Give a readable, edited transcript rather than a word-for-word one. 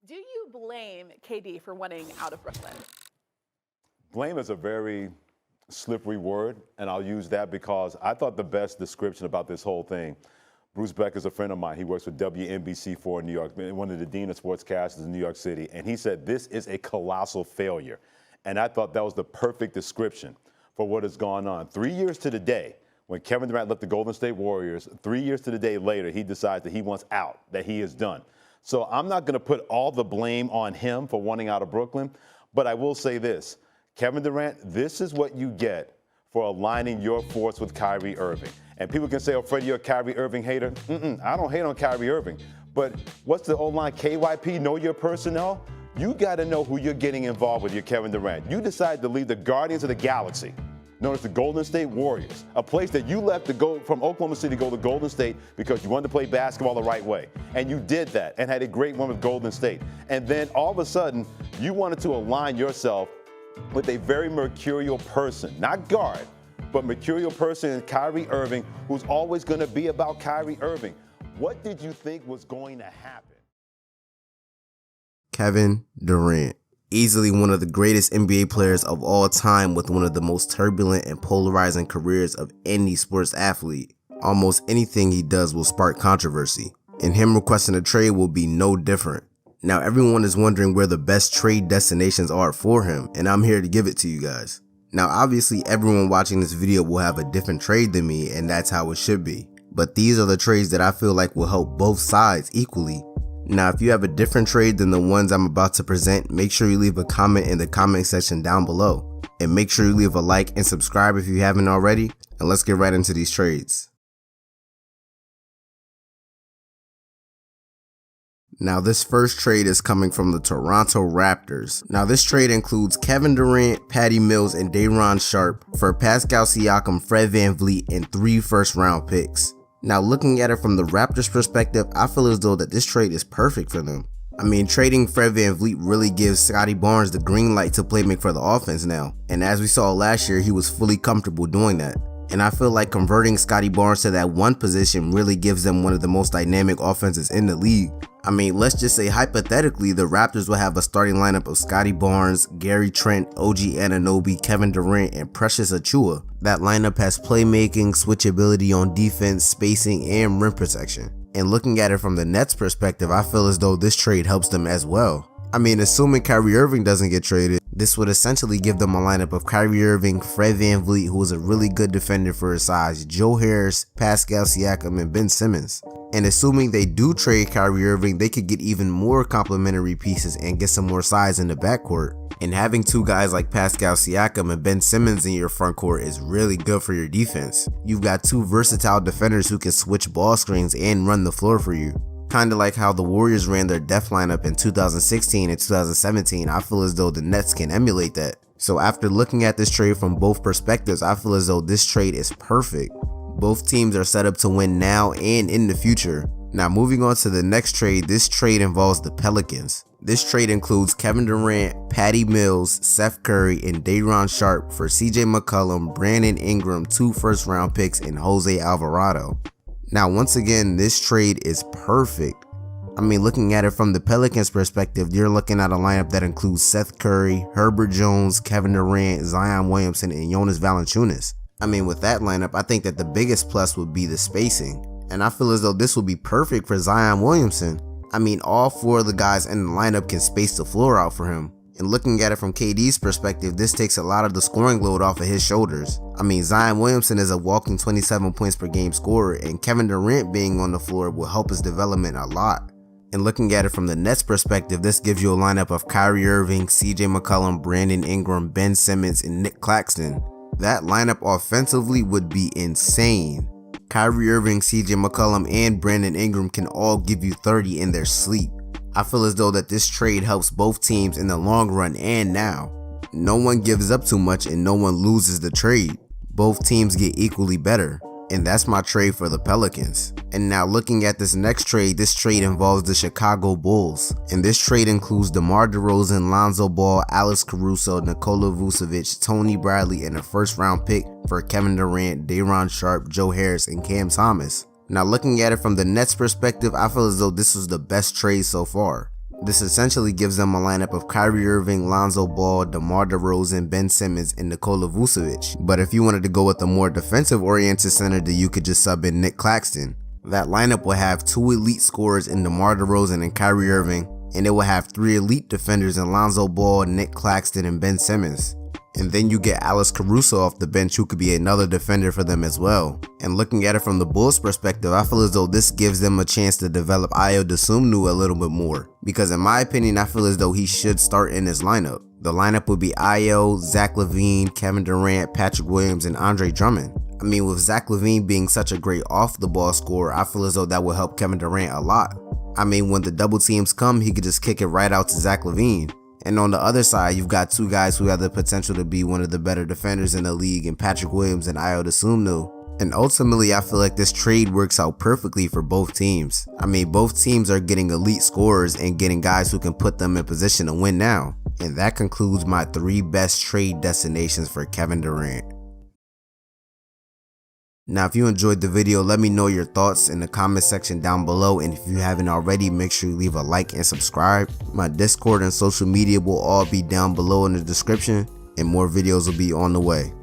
Do you blame KD for wanting out of Brooklyn? Blame is a very slippery word, and I'll use that because I thought the best description about this whole thing, Bruce Beck is a friend of mine. He works with WNBC4 in New York, one of the dean of sportscasters in New York City, and he said this is a colossal failure. And I thought that was the perfect description for what has gone on. 3 years to the day, when Kevin Durant left the Golden State Warriors, 3 years to the day later, he decides that he wants out, that he is done. So I'm not going to put all the blame on him for wanting out of Brooklyn, but I will say this. Kevin Durant, this is what you get for aligning your force with Kyrie Irving. And people can say, oh, Freddie, you're a Kyrie Irving hater. I don't hate on Kyrie Irving. But what's the old line, KYP, know your personnel? You got to know who you're getting involved with, your Kevin Durant. You decided to leave the Guardians of the Galaxy, known as the Golden State Warriors, a place that you left to go from Oklahoma City to go to Golden State because you wanted to play basketball the right way. And you did that and had a great run with Golden State. And then all of a sudden, you wanted to align yourself with a very mercurial person, not guard, but mercurial person in Kyrie Irving, who's always going to be about Kyrie Irving. What did you think was going to happen? Kevin Durant, easily one of the greatest NBA players of all time with one of the most turbulent and polarizing careers of any sports athlete. Almost anything he does will spark controversy, and him requesting a trade will be no different. Now everyone is wondering where the best trade destinations are for him, and I'm here to give it to you guys. Now obviously everyone watching this video will have a different trade than me, and that's how it should be. But these are the trades that I feel like will help both sides equally. Now if you have a different trade than the ones I'm about to present, make sure you leave a comment in the comment section down below. And make sure you leave a like and subscribe if you haven't already, and let's get right into these trades. Now this first trade is coming from the Toronto Raptors. Now this trade includes Kevin Durant, Patty Mills, and Durant Sharp for Pascal Siakam, Fred VanVleet, and 3 first-round picks. Now looking at it from the Raptors perspective, I feel as though that this trade is perfect for them. I mean, trading Fred VanVleet really gives Scottie Barnes the green light to play make for the offense now. And as we saw last year, he was fully comfortable doing that. And I feel like converting Scottie Barnes to that one position really gives them one of the most dynamic offenses in the league. I mean, let's just say hypothetically, the Raptors will have a starting lineup of Scottie Barnes, Gary Trent, OG Anunoby, Kevin Durant, and Precious Achiuwa. That lineup has playmaking, switchability on defense, spacing, and rim protection. And looking at it from the Nets perspective, I feel as though this trade helps them as well. I mean, assuming Kyrie Irving doesn't get traded, this would essentially give them a lineup of Kyrie Irving, Fred VanVleet, who is a really good defender for his size, Joe Harris, Pascal Siakam, and Ben Simmons. And assuming they do trade Kyrie Irving, they could get even more complementary pieces and get some more size in the backcourt. And having 2 guys like Pascal Siakam and Ben Simmons in your front court is really good for your defense. You've got 2 versatile defenders who can switch ball screens and run the floor for you. Kinda like how the Warriors ran their death lineup in 2016 and 2017, I feel as though the Nets can emulate that. So after looking at this trade from both perspectives, I feel as though this trade is perfect. Both teams are set up to win now and in the future. Now moving on to the next trade, this trade involves the Pelicans. This trade includes Kevin Durant, Patty Mills, Seth Curry, and Durant Sharp for CJ McCollum, Brandon Ingram, 2 first-round picks, and Jose Alvarado. Now once again, this trade is perfect. I mean, looking at it from the Pelicans perspective, you're looking at a lineup that includes Seth Curry, Herbert Jones, Kevin Durant, Zion Williamson, and Jonas Valanciunas. I mean, with that lineup, I think that the biggest plus would be the spacing. And I feel as though this would be perfect for Zion Williamson. I mean, all 4 of the guys in the lineup can space the floor out for him. And looking at it from KD's perspective, this takes a lot of the scoring load off of his shoulders. I mean, Zion Williamson is a walking 27 points per game scorer, and Kevin Durant being on the floor will help his development a lot. And looking at it from the Nets perspective, this gives you a lineup of Kyrie Irving, CJ McCollum, Brandon Ingram, Ben Simmons, and Nick Claxton. That lineup offensively would be insane. Kyrie Irving, CJ McCollum, and Brandon Ingram can all give you 30 in their sleep. I feel as though that this trade helps both teams in the long run and now. No one gives up too much and no one loses the trade. Both teams get equally better. And that's my trade for the Pelicans. And now looking at this next trade, this trade involves the Chicago Bulls. And this trade includes DeMar DeRozan, Lonzo Ball, Alex Caruso, Nikola Vucevic, Tony Bradley, and a first-round pick for Kevin Durant, Durant Sharp, Joe Harris, and Cam Thomas. Now looking at it from the Nets perspective, I feel as though this was the best trade so far. This essentially gives them a lineup of Kyrie Irving, Lonzo Ball, DeMar DeRozan, Ben Simmons, and Nikola Vucevic. But if you wanted to go with a more defensive-oriented center, then you could just sub in Nick Claxton. That lineup will have 2 elite scorers in DeMar DeRozan and Kyrie Irving, and it will have 3 elite defenders in Lonzo Ball, Nick Claxton, and Ben Simmons. And then you get Alex Caruso off the bench, who could be another defender for them as well. And looking at it from the Bulls' perspective, I feel as though this gives them a chance to develop Ayo Dosunmu a little bit more. Because in my opinion, I feel as though he should start in this lineup. The lineup would be Ayo, Zach LaVine, Kevin Durant, Patrick Williams, and Andre Drummond. I mean, with Zach LaVine being such a great off-the-ball scorer, I feel as though that will help Kevin Durant a lot. I mean, when the double teams come, he could just kick it right out to Zach LaVine. And on the other side, you've got 2 guys who have the potential to be one of the better defenders in the league in Patrick Williams and Ayo Dosunmu. And ultimately, I feel like this trade works out perfectly for both teams. I mean, both teams are getting elite scorers and getting guys who can put them in position to win now. And that concludes my 3 best trade destinations for Kevin Durant. Now, if you enjoyed the video, let me know your thoughts in the comment section down below, and if you haven't already, make sure you leave a like and subscribe. My Discord and social media will all be down below in the description, and more videos will be on the way.